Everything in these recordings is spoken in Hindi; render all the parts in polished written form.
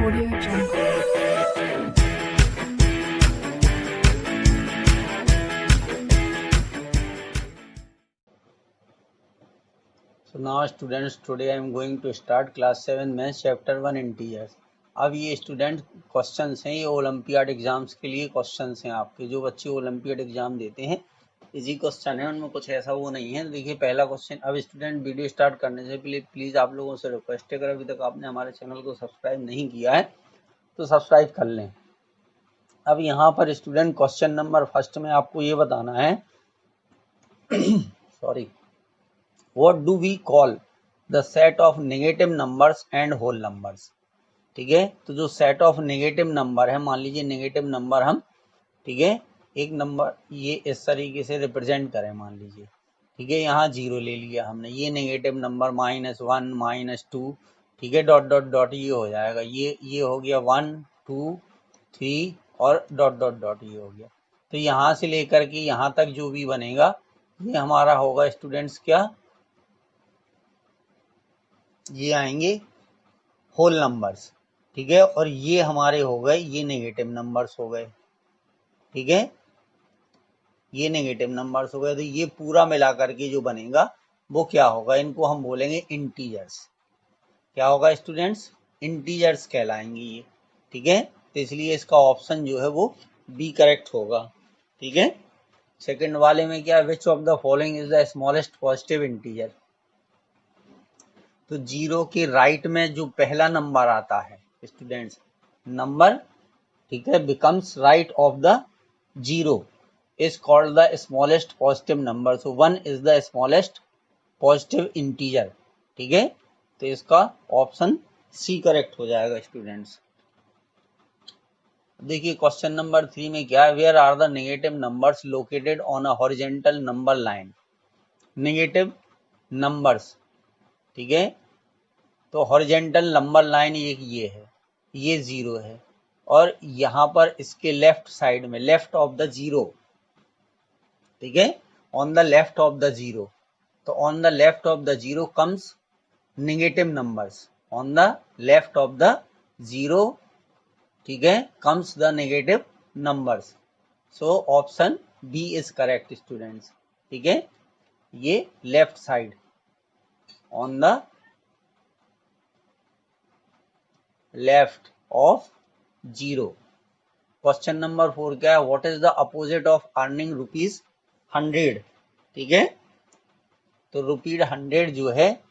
Audio Jungle. So now students, today I am going to start class 7 maths chapter 1 integers. अब ये स्टूडेंट क्वेश्चंस हैं, ये ओलंपियाड एग्जाम्स के लिए क्वेश्चंस हैं आपके, जो बच्चे ओलंपियाड एग्जाम देते हैं इजी क्वेश्चन है, उनमें कुछ ऐसा वो नहीं है। देखिए पहला क्वेश्चन। अब स्टूडेंट वीडियो स्टार्ट करने से पहले प्लीज आप लोगों से रिक्वेस्ट है, अगर अभी तक आपने हमारे चैनल को सब्सक्राइब नहीं किया है तो सब्सक्राइब कर लें। अब यहाँ पर स्टूडेंट क्वेश्चन नंबर फर्स्ट में आपको ये बताना है sorry, what do we call the set of negative numbers and whole numbers। ठीक है, तो जो सेट ऑफ नेगेटिव नंबर है, मान लीजिए नेगेटिव नंबर हम, ठीक है, एक नंबर ये इस तरीके से रिप्रेजेंट करें, मान लीजिए, ठीक है, यहाँ 0 ले लिया हमने, ये नेगेटिव नंबर -1 -2, ठीक है, डॉट डॉट डॉट ये हो जाएगा, ये हो गया 1 2 3 और डॉट डॉट डॉट ये हो गया। तो यहाँ से लेकर के यहाँ तक जो भी बनेगा ये हमारा होगा स्टूडेंट्स क्या, ये आएंगे होल नंबर्स, ठीक है, और ये हमारे हो गए, ये नेगेटिव नंबर्स हो गए, ठीक है, ये नेगेटिव नंबर्स हो गए। तो ये पूरा मिला करके जो बनेगा वो क्या होगा, इनको हम बोलेंगे इंटीजर्स। क्या होगा स्टूडेंट्स, इंटीजर्स कहलाएंगे ये, ठीक है। तो इसलिए इसका ऑप्शन जो है वो बी करेक्ट होगा, ठीक है। सेकंड वाले में क्या, which of the following is the smallest positive integer. तो 0 के राइट में जो पहला नंबर आता है स्टूडेंट्स, नंबर, ठीक है, becomes right of the 0 is called the smallest positive number, so 1 is the smallest positive integer, ठीक है। तो इसका ऑप्शन सी करेक्ट हो जाएगा स्टूडेंट्स। देखिए क्वेश्चन नंबर 3 में क्या है, where are the negative numbers located on a horizontal number line. Negative numbers, ठीक है, तो हॉरिजेंटल नंबर लाइन एक ये है, ये 0 है, और यहाँ पर इसके लेफ्ट साइड में, लेफ्ट ऑफ द 0, ठीक है, on the left of the 0, तो on the left of the 0 comes negative numbers, on the left of the 0, ठीक है, comes the negative numbers. So option B is correct students, ठीक है, ये left side on the left of 0। Question number 4 क्या है, what is the opposite of earning ₹100, ठीक है। तो ₹100 जो है,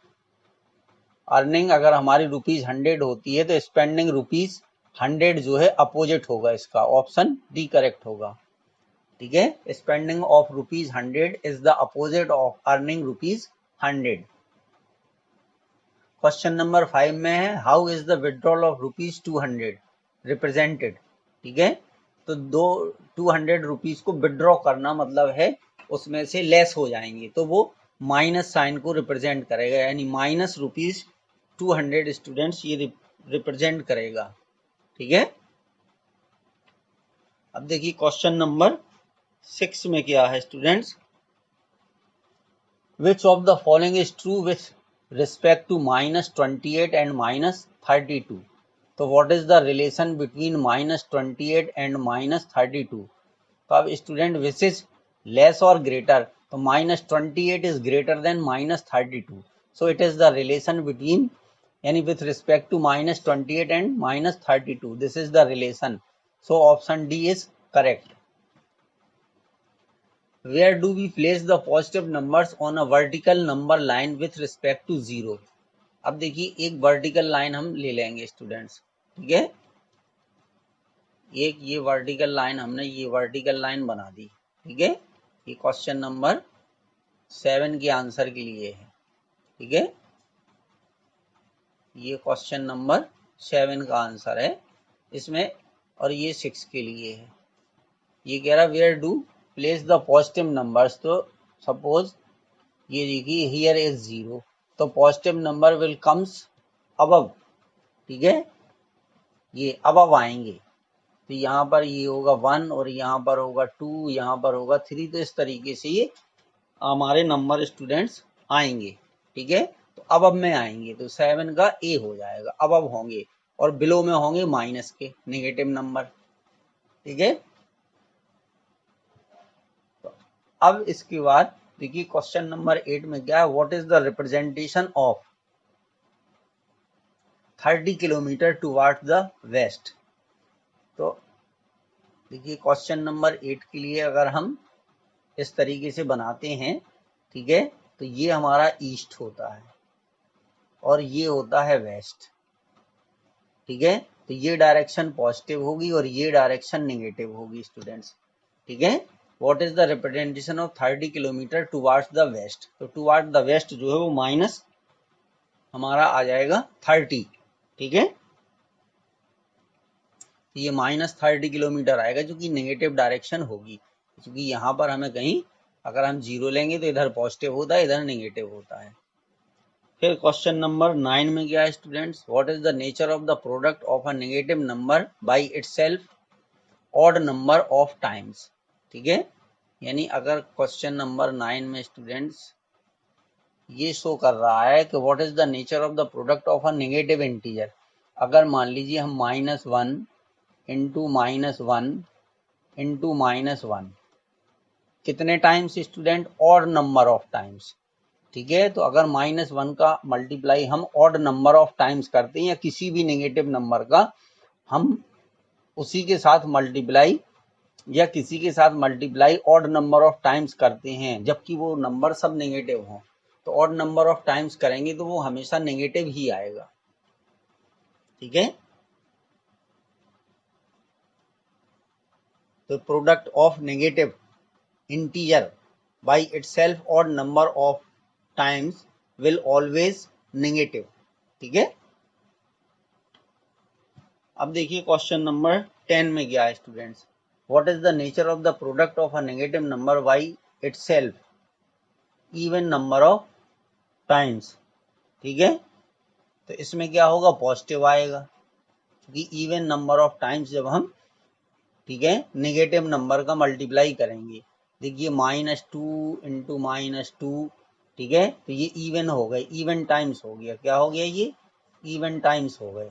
अर्निंग अगर हमारी ₹100 होती है तो स्पेंडिंग ₹100 जो है अपोजिट होगा इसका, ऑप्शन डी करेक्ट होगा, ठीक है। Spending of ₹100 is the opposite of earning ₹100। Question number 5 में है, how is the withdrawal of ₹200 represented, ठीक है। तो 200 रुपीज को विड्रॉ करना मतलब है उसमें से लेस हो जाएंगे, तो वो माइनस साइन को रिप्रेजेंट करेगा, यानी -200 स्टूडेंट्स ये रिप्रेजेंट करेगा, ठीक है। अब देखिए क्वेश्चन नंबर 6 में क्या है students, which of the following is true with respect to -28 and -32। तो what is the relation between -28 and -32। तो अब स्टूडेंट विच इज लेस और ग्रेटर, तो -28 is greater than -32, so it is the relation between, यानी with respect to -28 and -32, this is the relation, so option D is correct. Where do we place the positive numbers on a vertical number line with respect to 0। अब देखिए एक वर्टिकल लाइन हम ले लेंगे स्टूडेंट्स, ठीक है, एक ये वर्टिकल लाइन हमने ये वर्टिकल लाइन बना दी, ठीक है, ये क्वेश्चन नंबर 7 के आंसर के लिए है, ठीक है, ये क्वेश्चन नंबर 7 का आंसर है इसमें, और ये 6 के लिए है। ये कह रहा where do place the positive numbers, तो सपोज ये देखिए हियर इज 0, तो positive number will comes above, ठीक है, ये अबव आएंगे, तो यहाँ पर ये होगा 1 और यहाँ पर होगा 2, यहाँ पर होगा 3, तो इस तरीके से ये हमारे नंबर स्टूडेंट्स आएंगे, ठीक है, तो अबव में आएंगे, तो 7 का ए हो जाएगा, अबव होंगे, और बिलो में होंगे माइनस के नेगेटिव नंबर। ठीक है, तो अब इसके बाद देखिए क्वेश्चन नंबर 8 में क्या है, what is the representation of 30 kilometre towards the west. तो देखिए क्वेश्चन नंबर 8 के लिए अगर हम इस तरीके से बनाते हैं, ठीक है, तो ये हमारा ईस्ट होता है और ये होता है वेस्ट। ठीक है, तो ये डायरेक्शन पॉजिटिव होगी और ये डायरेक्शन नेगेटिव होगी स्टूडेंट्स। ठीक है, what is the representation of 30 kilometre towards the west. तो टुवर्ड्स द वेस्ट जो है वो माइनस हमारा आ जाएगा 30। ठीक है, तो ये -30 किलोमीटर आएगा जो कि नेगेटिव डायरेक्शन होगी, क्योंकि यहाँ पर हमें कहीं अगर हम 0 लेंगे तो इधर पॉजिटिव होता है, इधर नेगेटिव होता है। फिर क्वेश्चन नंबर 9 में क्या है students, what is the nature of the product of a negative number by itself odd number of times. ठीक है, यानी अगर क्वेश्चन नंबर 9 में स्टूडेंट्स ये शो कर रहा है कि what is the nature of the product of a negative integer, अगर मान लीजिए हम -1 इंटू -1 इंटू -1 कितने times student, odd number of times. ठीक है, तो अगर -1 का मल्टीप्लाई हम ऑड नंबर ऑफ टाइम्स करते हैं या किसी भी नेगेटिव नंबर का हम उसी के साथ मल्टीप्लाई या किसी के साथ multiply odd number of times करते हैं जबकि वो नंबर सब नेगेटिव हों, तो ऑड नंबर ऑफ टाइम्स करेंगे तो वो हमेशा नेगेटिव ही आएगा। ठीक है, तो product of negative integer by itself odd number of times will always negative. ठीक है, अब देखिए क्वेश्चन नंबर 10 में क्या है students, what is the nature of the product of a negative number by itself even number of times. ठीक है, तो इसमें क्या होगा, पॉजिटिव आएगा क्योंकि इवन नंबर ऑफ टाइम्स जब हम, ठीक है, नेगेटिव नंबर का मल्टीप्लाई करेंगे। देखिए -2 इंटू -2, ठीक है, तो ये इवन हो गए, इवन टाइम्स हो गया, क्या हो गया, ये इवन टाइम्स हो गए।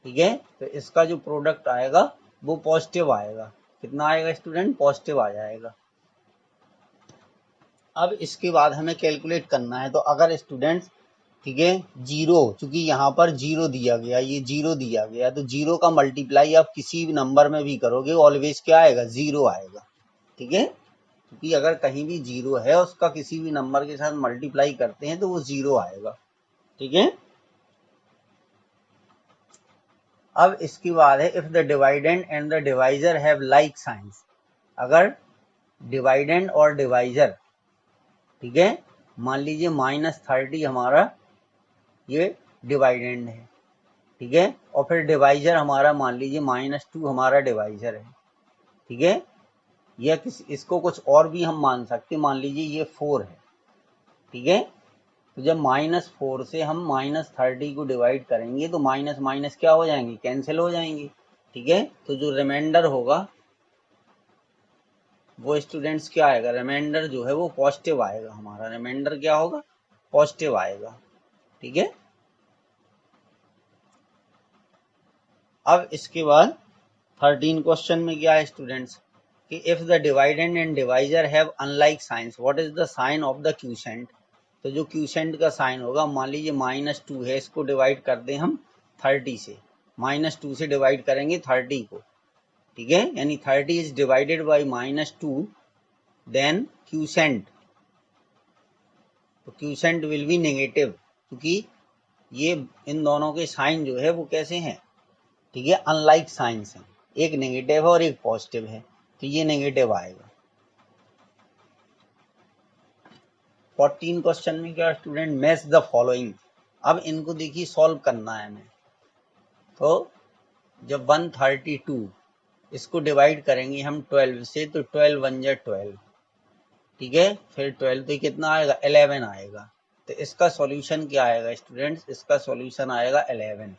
ठीक है, तो इसका जो प्रोडक्ट आएगा वो पॉजिटिव आएगा, कितना आएगा स्टूडेंट, पॉजिटिव आ जाएगा। अब इसके बाद हमें कैलकुलेट करना है, तो अगर स्टूडेंट्स, ठीक है, 0, चूंकि यहाँ पर 0 दिया गया, ये 0 दिया गया, तो 0 का मल्टीप्लाई आप किसी भी नंबर में भी करोगे ऑलवेज क्या आएगा, 0 आएगा। ठीक है, क्योंकि अगर कहीं भी 0 है उसका किसी भी नंबर के साथ मल्टीप्लाई करते हैं तो वो 0 आएगा। ठीक है, अब इसके बाद है, if the dividend and the divisor have like science. अगर डिवाइडेंड और डिवाइजर, ठीक है, मान लीजिए -30 हमारा ये डिवाइडेंड है, ठीक है, और फिर डिवाइजर हमारा मान लीजिए -2 हमारा डिवाइजर है। ठीक है, या इसको कुछ और भी हम मान सकते, मान लीजिए ये 4 है। ठीक है, तो जब -4 से हम -30 को डिवाइड करेंगे तो माइनस माइनस क्या हो जाएंगे, कैंसिल हो जाएंगे। ठीक है, तो जो रिमाइंडर होगा वो स्टूडेंट्स क्या आएगा, रिमाइंडर जो है वो पॉजिटिव आएगा, हमारा रिमाइंडर क्या होगा, पॉजिटिव आएगा। ठीक है, अब इसके बाद 13 क्वेश्चन में क्या है स्टूडेंट्स कि if the dividend and divisor have unlike signs what is the sign of the quotient. तो जो क्यूसेंट का साइन होगा, मान लीजिए -2 है, इसको डिवाइड कर दें हम 30 से, -2 से डिवाइड करेंगे 30 को। ठीक है, यानी 30 is divided by -2, then quotient, तो क्यूसेंट विल बी नेगेटिव, क्योंकि ये इन दोनों के साइन जो है वो कैसे हैं, ठीक है, अनलाइक साइंस हैं, एक नेगेटिव है और एक पॉजिटिव है, तो ये नेगेटिव आएगा। 14 क्वेश्चन में क्या स्टूडेंट, मैच द फॉलोइंग। अब इनको देखिए सॉल्व करना है हमें, तो जब 132 इसको डिवाइड करेंगे हम 12 से, तो 12 1 जा 12, ठीक है, फिर 12 तो कितना आएगा, 11 आएगा। तो इसका सॉल्यूशन क्या आएगा स्टूडेंट्स, इसका सॉल्यूशन आएगा 11।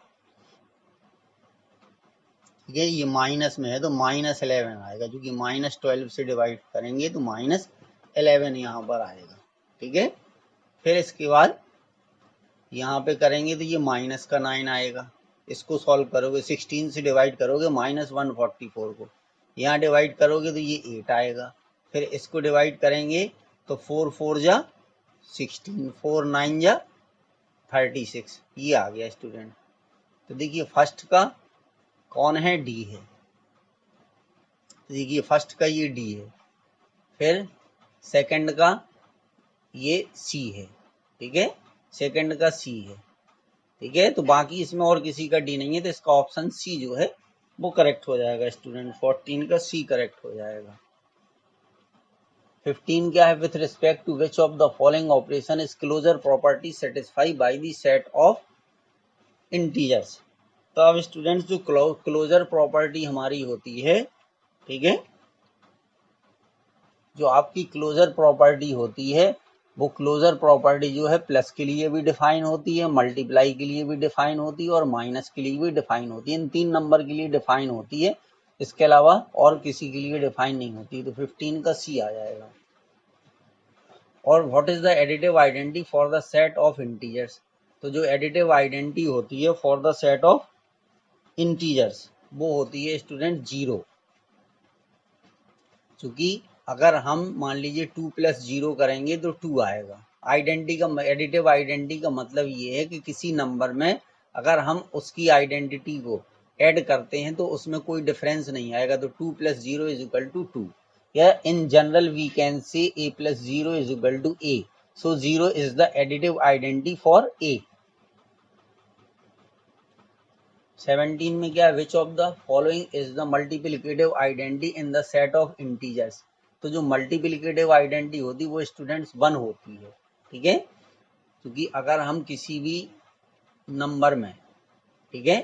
ठीक है, ये माइनस में है तो -11 आएगा, क्योंकि -12 से डिवाइड करेंगे तो -11 यहाँ पर आएगा। ठीक है, फिर इसके बाद यहाँ पे करेंगे तो ये -9 आएगा। इसको सॉल्व करोगे 16 से डिवाइड करोगे -144 को, यहाँ डिवाइड करोगे तो ये 8 आएगा, फिर इसको डिवाइड करेंगे तो 4 4 जा 16, 4 9 जा 36, ये आ गया स्टूडेंट। तो देखिए फर्स्ट का कौन है, डी है, तो देखिए फर्स्ट का ये डी है, फिर सेकंड का ये सी है, ठीक है, सेकंड का सी है, ठीक है, तो बाकी इसमें और किसी का डी नहीं है, तो इसका ऑप्शन सी जो है वो करेक्ट हो जाएगा स्टूडेंट, 14 का सी करेक्ट हो जाएगा। 15 क्या है, with respect to which of the following operation is closure property satisfy by the set of integers. तो अब स्टूडेंट्स जो क्लोजर प्रॉपर्टी हमारी होती है, ठीक है, जो आपकी क्लोजर प्रॉपर्टी होती है वो क्लोजर प्रॉपर्टी जो है प्लस के लिए भी डिफाइन होती है, मल्टीप्लाई के लिए भी डिफाइन होती है और माइनस के लिए भी डिफाइन होती है, इन 3 नंबर के लिए डिफाइन होती है, इसके अलावा और किसी के लिए डिफाइन नहीं होती। तो 15 का सी आ जाएगा। और what is the additive identity for the set of integers, तो जो एडिटिव आइडेंटिटी होती है for the set of integers वो होती है स्टूडेंट 0, क्योंकि अगर हम मान लीजिए 2 + 0 करेंगे तो 2 आएगा। आइडेंटिटी का एडिटिव आइडेंटिटी का मतलब ये है कि किसी नंबर में अगर हम उसकी आइडेंटिटी को ऐड करते हैं तो उसमें कोई डिफरेंस नहीं आएगा, तो 2 + 0 = 2, या in general we can say a + 0 = a, so 0 is the additive identity for a। 17 में क्या, which of the following is the multiplicative identity in the set of integers, तो जो मल्टीप्लिकेटिव आइडेंटिटी होती है वो स्टूडेंट्स 1 होती है, ठीक है, क्योंकि अगर हम किसी भी नंबर में, ठीक है,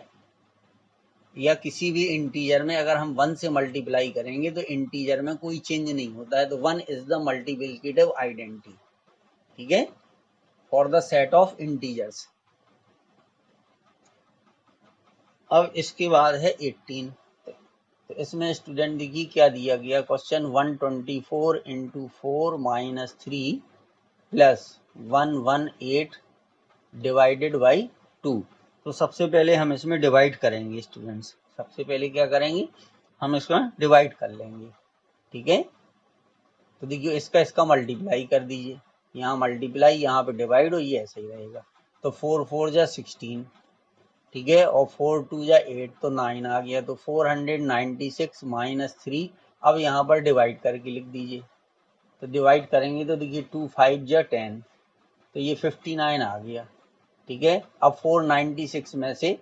या किसी भी इंटीजर में अगर हम 1 से मल्टीप्लाई करेंगे तो इंटीजर में कोई चेंज नहीं होता है, तो 1 इज द मल्टीप्लिकेटिव आइडेंटिटी, ठीक है, for the set of integers. अब इसके बाद है 18, तो इसमें स्टूडेंट देखिए क्या दिया गया क्वेश्चन, 124 × 4 - 3 + 118 डिवाइडेड बाई 2। तो सबसे पहले हम इसमें डिवाइड करेंगे स्टूडेंट्स, सबसे पहले क्या करेंगे, हम इसमें डिवाइड कर लेंगे, ठीक है, तो देखिए इसका मल्टीप्लाई कर दीजिए, यहाँ मल्टीप्लाई यहाँ पे डिवाइड हो, ये ऐसे ही रहेगा, तो 4 4 जा 16, ठीक है, और 4 2 जा 8 तो 9 आ गया, तो 496 - 3, अब यहाँ पर डिवाइड करके लिख दीजिए, तो डिवाइड करेंगे तो देखिए 2 5 जा 10, तो ये 59 आ गया, ठीक है, अब 496 में से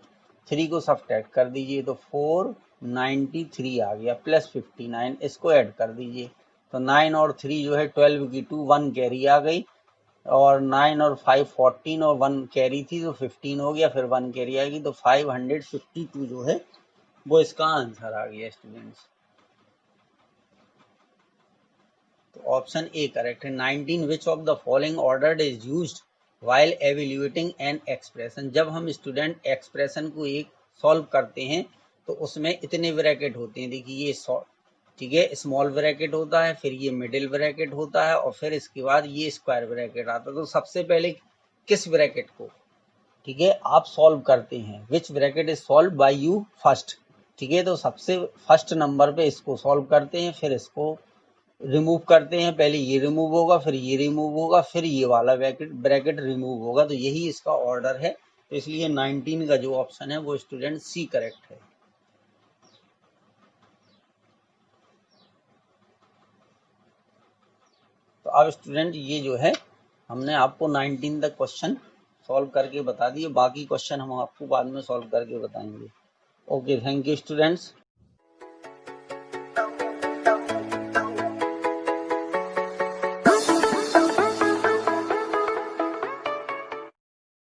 3 को सब्ट्रैक्ट कर दीजिए, तो 493 आ गया प्लस 59, इसको ऐड कर दीजिए, तो 9 और 3 जो है 12 की 2, 1 कैरी आ गई, और 9 और 5 14 और 1 कैरी थी तो 15 हो गया, फिर 1 कैरी आएगी, तो 552 जो है वो इसका आंसर आ गया स्टूडेंट्स। तो ऑप्शन ए करेक्ट है। 19 विच of the following order is used while evaluating an expression, जब हम स्टूडेंट एक्सप्रेशन को एक सॉल्व करते हैं तो उसमें इतने ब्रैकेट होते हैं, देखिए ये ठीक है, स्मॉल ब्रैकेट होता है, फिर ये मिडिल ब्रैकेट होता है, और फिर इसके बाद ये स्क्वायर ब्रैकेट आता है। तो सबसे पहले किस ब्रैकेट को, ठीक है, आप सॉल्व करते हैं, which bracket is solve by you first, ठीक है, तो सबसे फर्स्ट नंबर पे इसको सॉल्व करते हैं, फिर इसको रिमूव करते हैं, पहले ये रिमूव होगा, फिर ये रिमूव होगा, फिर ये वाला ब्रैकेट रिमूव होगा, तो यही इसका ऑर्डर है, तो इसलिए 19 का जो ऑप्शन है वो स्टूडेंट सी करेक्ट है। तो अब स्टूडेंट ये जो है हमने आपको 19 तक क्वेश्चन सॉल्व करके बता दिए, बाकी क्वेश्चन हम आपको बाद में सॉल्व करके बताएंगे। Okay, thank you students.